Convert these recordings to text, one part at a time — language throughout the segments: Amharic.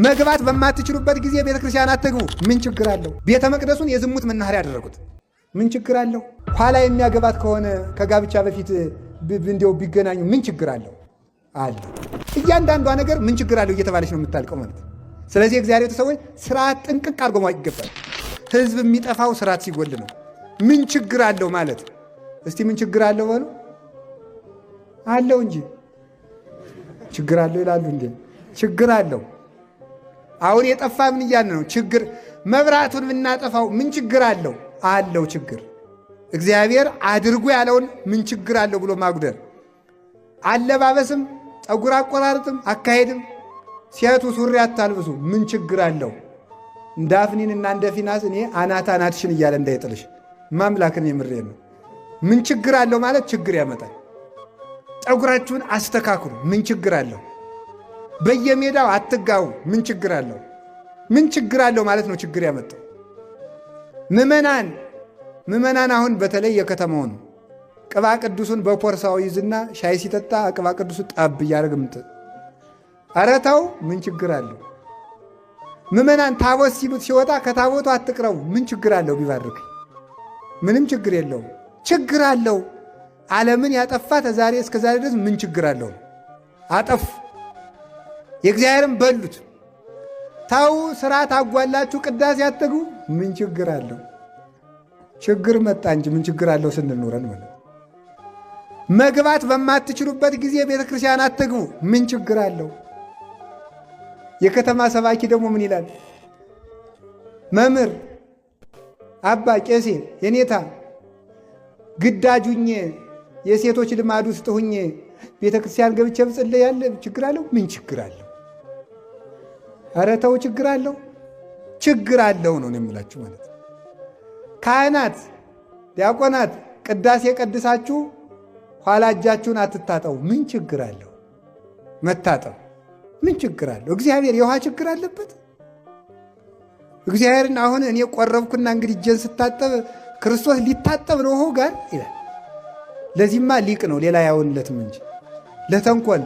መግባት በማትችሉበት ጊዜ ቤተ ክርስቲያን አትግቡ። ምን ችግር አለው? ቤተ መቅደሱን የዝሙት መናኸሪያ ያደረጉት ምን ችግር አለው? ኋላ የሚያገባት ከሆነ ከጋብቻ በፊት እንዲያው ቢገናኙ ምን ችግር አለው? አለ። እያንዳንዷ ነገር ምን ችግር አለው እየተባለች ነው የምታልቀው ማለት ነው። ስለዚህ እግዚአብሔር ቤተሰቦች ስርዓት ጥንቅቅ አድርጎ ማወቅ ይገባል። ህዝብ የሚጠፋው ስርዓት ሲጎል ነው። ምን ችግር አለው ማለት እስቲ ምን ችግር አለው በሉ። አለው እንጂ ችግር አለው ይላሉ እንዴ? ችግር አለው። አሁን የጠፋ ምን እያልን ነው? ችግር መብራቱን ብናጠፋው ምን ችግር አለው? አለው ችግር። እግዚአብሔር አድርጉ ያለውን ምን ችግር አለው ብሎ ማጉደር። አለባበስም፣ ጠጉር አቆራረጥም፣ አካሄድም ሴቱ ሱሪ አታልብሱ ምን ችግር አለው? እንደ አፍኒንና እንደ ፊናስ እኔ አናትሽን እያለ እንዳይጥልሽ ማምላክን የምሬ ነው። ምን ችግር አለው ማለት ችግር ያመጣል። ጠጉራችሁን አስተካክሉ ምን ችግር አለው? በየሜዳው አትጋቡ ምን ችግር አለው? ምን ችግር አለው ማለት ነው ችግር ያመጣው። ምዕመናን አሁን በተለይ የከተማው ነው ቅባ ቅዱሱን በፖርሳው ይዝና ሻይ ሲጠጣ ቅባ ቅዱሱ ጣብ እያደረግምጥ አረታው ምን ችግር አለው? ምዕመናን ታቦት ሲወጣ ከታቦቱ አትቅረቡ ምን ችግር አለው? ቢባርክ ምንም ችግር የለውም። ችግር አለው። ዓለምን ያጠፋ ተዛሬ እስከ ዛሬ ድረስ ምን ችግር አለው? አጠፉ። የእግዚአብሔርን በሉት። ታው ስርዓት አጓላችሁ ቅዳሴ አትግቡ ምን ችግር አለው? ችግር መጣ እንጂ ምን ችግር አለው ስንል ኖረን ማለት። መግባት በማትችሉበት ጊዜ ቤተ ክርስቲያን አትግቡ ምን ችግር አለው? የከተማ ሰባኪ ደግሞ ምን ይላል? መምህር አባ ቄሴ የኔታ ግዳጁኝ የሴቶች ልማዱ ውስጥ ሁኜ ቤተ ክርስቲያን ገብቼ ብጽልይ ያለ ችግር አለው? ምን ችግር አለው? ኧረ ተው ችግር አለው። ችግር አለው ነው የምላችሁ ማለት። ካህናት ዲያቆናት ቅዳሴ ቀድሳችሁ ኋላ እጃችሁን አትታጠቡ ምን ችግር አለው? መታጠብ ምን ችግር አለው? እግዚአብሔር የውሃ ችግር አለበት? እግዚአብሔርን አሁን እኔ ቆረብኩና እንግዲህ እጄን ስታጠብ ክርስቶስ ሊታጠብ ነው ውሃው ጋር ይላል። ለዚህማ ሊቅ ነው ሌላ ያውንለትም እንጂ ለተንኮል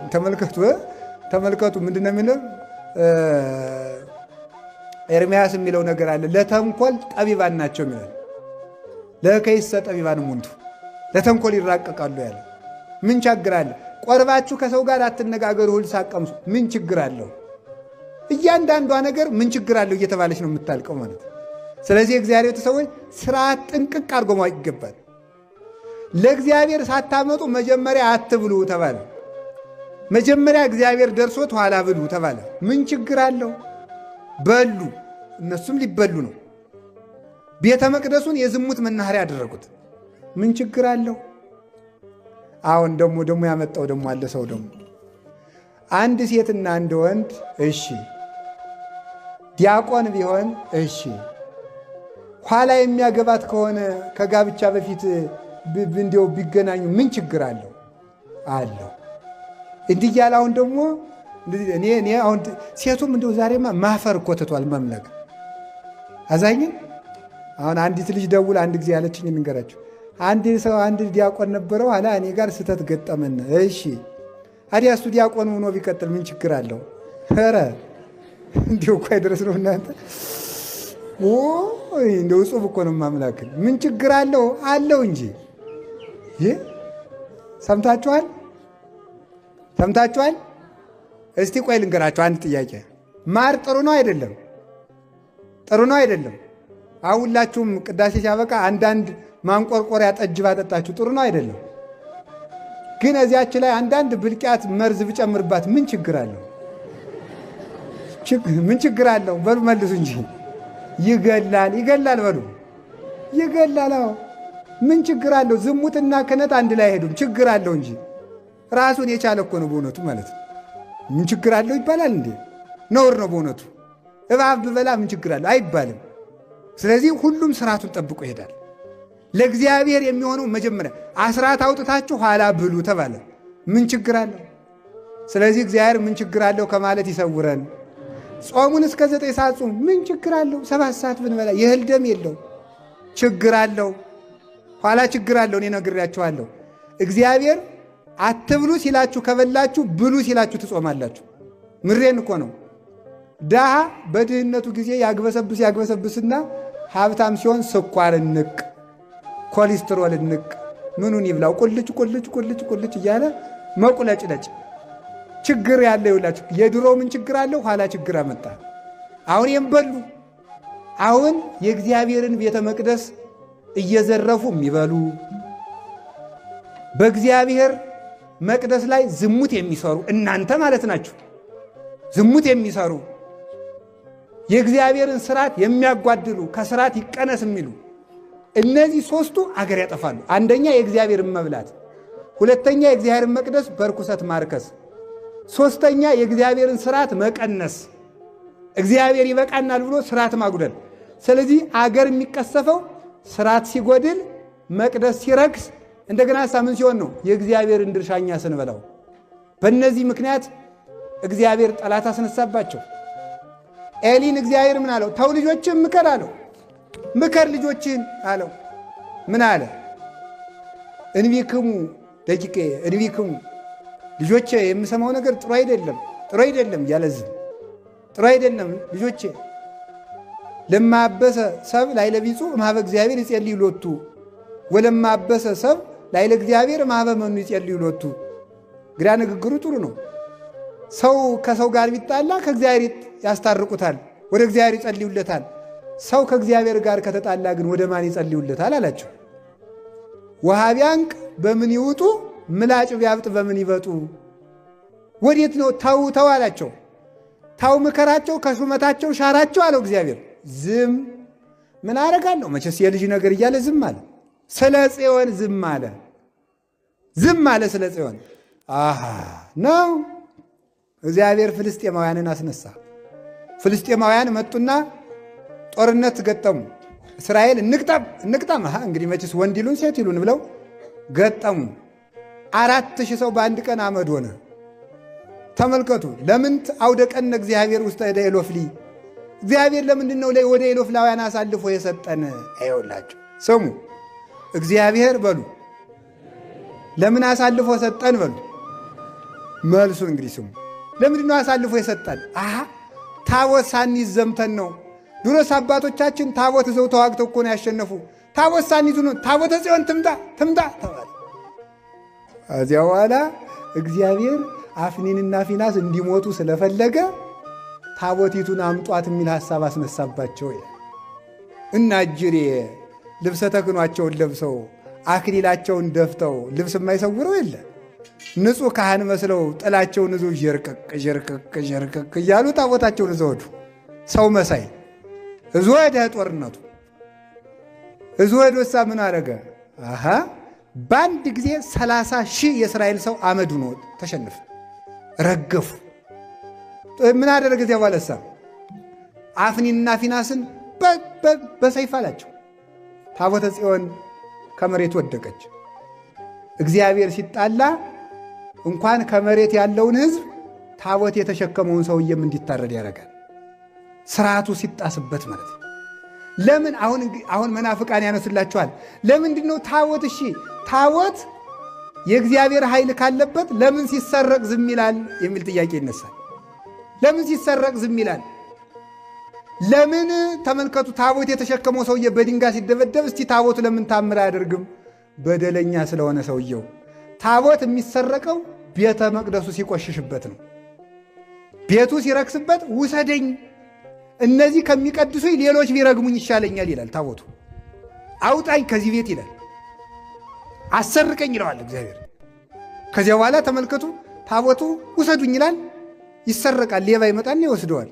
ተመልከቱ ምንድነው የሚለው ኤርምያስ የሚለው ነገር አለ። ለተንኮል ጠቢባን ናቸው የሚላል። ለከይሰ ጠቢባን ሙንቱ ለተንኮል ይራቀቃሉ ያለ። ምን ችግር አለ? ቆርባችሁ ከሰው ጋር አትነጋገሩ እህል ሳትቀምሱ ምን ችግር አለው? እያንዳንዷ ነገር ምን ችግር አለው እየተባለች ነው የምታልቀው ማለት። ስለዚህ እግዚአብሔር ቤተሰቦች ስርዓት ጥንቅቅ አድርጎ ማወቅ ይገባል። ለእግዚአብሔር ሳታመጡ መጀመሪያ አትብሉ ተባለ። መጀመሪያ እግዚአብሔር ደርሶት ኋላ ብሉ ተባለ። ምን ችግር አለው? በሉ። እነሱም ሊበሉ ነው። ቤተ መቅደሱን የዝሙት መናኸሪያ ያደረጉት ምን ችግር አለው? አሁን ደግሞ ያመጣው ደግሞ አለ ሰው ደግሞ አንድ ሴትና አንድ ወንድ እሺ፣ ዲያቆን ቢሆን እሺ፣ ኋላ የሚያገባት ከሆነ ከጋብቻ በፊት እንዲያው ቢገናኙ ምን ችግር አለው? አለው። እንዲህ እያለ አሁን ደግሞ እኔ አሁን ሴቱም እንደው ዛሬማ ማፈር እኮ ትቷል መምለክ አዛኝም። አሁን አንዲት ልጅ ደውል አንድ ጊዜ ያለችኝ እንገራችሁ። አንድ ዲያቆን ነበረው ኋላ እኔ ጋር ስተት ገጠመን። እሺ አዲያ እሱ ዲያቆን ሆኖ ቢቀጥል ምን ችግር አለው? ኧረ እንዲሁ እኮ አይደረስ ነው እናንተ። እንደው ጽሑፍ እኮ ነው ማምላክን ምን ችግር አለው? አለው እንጂ ሰምታችኋል? እስቲ ቆይ ልንገራችሁ አንድ ጥያቄ። ማር ጥሩ ነው አይደለም? ጥሩ ነው አይደለም? አሁላችሁም ቅዳሴ ሲያበቃ አንዳንድ ማንቆርቆሪያ ጠጅ ባጠጣችሁ ጥሩ ነው አይደለም? ግን እዚያች ላይ አንዳንድ ብልቂያት መርዝ ብጨምርባት ምን ችግር አለው? ምን ችግር አለው? በሉ መልሱ እንጂ። ይገላል በሉ። ይገላል። ምን ችግር አለው? ዝሙትና ክህነት አንድ ላይ አይሄዱም። ችግር አለው እንጂ ራሱን የቻለ እኮ ነው በእውነቱ ማለት ነው። ምን ችግር አለው ይባላል እንዴ? ነውር ነው በእውነቱ። እባብ ብበላ ምን ችግር አለው አይባልም። ስለዚህ ሁሉም ስርዓቱን ጠብቆ ይሄዳል። ለእግዚአብሔር የሚሆነው መጀመሪያ አስራት አውጥታችሁ ኋላ ብሉ ተባለ። ምን ችግር አለው? ስለዚህ እግዚአብሔር ምን ችግር አለው ከማለት ይሰውረን። ጾሙን እስከ 9 ሰዓት ጾም ምን ችግር አለው? 7 ሰዓት ብንበላ የእህል ደም የለው ችግር አለው? ኋላ ችግር አለው። እኔ ነግሬያችኋለሁ። እግዚአብሔር አትብሉ ሲላችሁ ከበላችሁ፣ ብሉ ሲላችሁ ትጾማላችሁ። ምሬን እኮ ነው። ድሃ በድህነቱ ጊዜ ያግበሰብስና ሀብታም ሲሆን ስኳር ንቅ፣ ኮሌስትሮል ንቅ፣ ምኑን ይብላው ቁልጭ እያለ መቁለጭለጭ ችግር ያለ ይውላችሁ። የድሮ ምን ችግር አለው? ኋላ ችግር አመጣ። አሁን የምበሉ አሁን የእግዚአብሔርን ቤተ መቅደስ እየዘረፉ የሚበሉ በእግዚአብሔር መቅደስ ላይ ዝሙት የሚሰሩ እናንተ ማለት ናችሁ። ዝሙት የሚሰሩ የእግዚአብሔርን ስርዓት የሚያጓድሉ ከስርዓት ይቀነስ የሚሉ እነዚህ ሶስቱ አገር ያጠፋሉ። አንደኛ የእግዚአብሔርን መብላት፣ ሁለተኛ የእግዚአብሔርን መቅደስ በርኩሰት ማርከስ፣ ሶስተኛ የእግዚአብሔርን ስርዓት መቀነስ፣ እግዚአብሔር ይበቃናል ብሎ ስርዓት ማጉደል። ስለዚህ አገር የሚቀሰፈው ስርዓት ሲጎድል፣ መቅደስ ሲረክስ፣ እንደገና ምን ሲሆን ነው? የእግዚአብሔርን ድርሻኛ ስንበላው። በእነዚህ ምክንያት እግዚአብሔር ጠላት አስነሳባቸው። ኤሊን እግዚአብሔር ምን አለው? ተው ልጆችን ምከር አለው። ምከር ልጆችን አለው። ምን አለ? እንቢክሙ ደቂቄ እንቢክሙ፣ ልጆቼ የምሰማው ነገር ጥሩ አይደለም እያለዝም ጥሩ አይደለም ልጆቼ። ለማበሰ ሰብ ላይለ ቢጹ እምኀበ እግዚአብሔር ይጼልዩ ሎቱ ወለማበሰ ሰብ ላይለ እግዚአብሔር እምኀበ መኑ ይጼልዩ ሎቱ። ግራ ንግግሩ ጥሩ ነው። ሰው ከሰው ጋር ቢጣላ ከእግዚአብሔር ያስታርቁታል፣ ወደ እግዚአብሔር ይጸልዩለታል። ሰው ከእግዚአብሔር ጋር ከተጣላ ግን ወደ ማን ይጸልዩለታል አላቸው። ውሃ ቢያንቅ በምን ይውጡ፣ ምላጭ ቢያብጥ በምን ይበጡ። ወዴት ነው? ተው አላቸው። ታው ምከራቸው፣ ከሹመታቸው ሻራቸው አለው እግዚአብሔር። ዝም ምን አረጋለሁ? መቼስ የልጅ ነገር እያለ ዝም አለ። ስለ ጽዮን ዝም አለ። ስለ ጽዮን ነው። እግዚአብሔር ፍልስጤማውያንን አስነሳ። ፍልስጤማውያን መጡና ጦርነት ገጠሙ። እስራኤል እንቅጠም እንግዲህ መቼስ ወንድ ይሉን ሴት ይሉን ብለው ገጠሙ። 4,000 ሰው በአንድ ቀን አመድ ሆነ። ተመልከቱ። ለምንት አውደቀን እግዚአብሔር ውስጥ ወደ ኤሎፍሊ፣ እግዚአብሔር ለምንድን ነው ወደ ኤሎፍላውያን አሳልፎ የሰጠን? አይውላችሁ ስሙ። እግዚአብሔር በሉ ለምን አሳልፎ ሰጠን በሉ። መልሱን እንግዲህ ስሙ። ለምንድን ነው አሳልፎ የሰጠን? ታቦት ሳንይዝ ዘምተን ነው። ድሮስ አባቶቻችን ታቦት ይዘው ተዋግተው እኮ ነው ያሸነፉ። ታቦት ሳንይዙ ነው። ታቦተ ጽዮን ትምጣ ተባለ። እዚያ በኋላ እግዚአብሔር አፍኒንና ፊናስ እንዲሞቱ ስለፈለገ ታቦቲቱን አምጧት የሚል ሐሳብ አስነሳባቸው። እና እጅሬ ልብሰ ተክኗቸውን ለብሰው አክሊላቸውን ደፍተው ልብስ የማይሰውረው የለ ንጹሕ ካህን መስለው ጥላቸውን ይዘው ዠርቅቅ እያሉ ታቦታቸውን ይዘው ወዱ። ሰው መሳይ እዙ ወደ ጦርነቱ እዙ ወደ ወሳ ምን አረገ? በአንድ ጊዜ 30,000 የእስራኤል ሰው አመዱ ነው ተሸነፈ፣ ረገፉ። ምን አደረገ? እዚያ ባለሳ አፍኒንና ፊናስን በሰይፍ አላቸው። ታቦተ ጽዮን ከመሬት ወደቀች። እግዚአብሔር ሲጣላ እንኳን ከመሬት ያለውን ሕዝብ ታቦት የተሸከመውን ሰውዬም እንዲታረድ ያደርጋል። ስርዓቱ ሲጣስበት ማለት ነው። ለምን አሁን መናፍቃን ያነሱላቸዋል። ለምንድን ነው ታቦት? እሺ ታቦት የእግዚአብሔር ኃይል ካለበት ለምን ሲሰረቅ ዝም ይላል የሚል ጥያቄ ይነሳል። ለምን ሲሰረቅ ዝም ይላል? ለምን? ተመልከቱ፣ ታቦት የተሸከመው ሰውዬ በድንጋይ ሲደበደብ፣ እስቲ ታቦቱ ለምን ታምር አያደርግም? በደለኛ ስለሆነ ሰውየው። ታቦት የሚሰረቀው ቤተ መቅደሱ ሲቆሽሽበት ነው። ቤቱ ሲረክስበት ውሰደኝ፣ እነዚህ ከሚቀድሱኝ ሌሎች ቢረግሙኝ ይሻለኛል ይላል ታቦቱ። አውጣኝ ከዚህ ቤት ይላል፣ አሰርቀኝ ይለዋል እግዚአብሔር። ከዚያ በኋላ ተመልከቱ፣ ታቦቱ ውሰዱኝ ይላል፣ ይሰረቃል። ሌባ ይመጣና ይወስደዋል።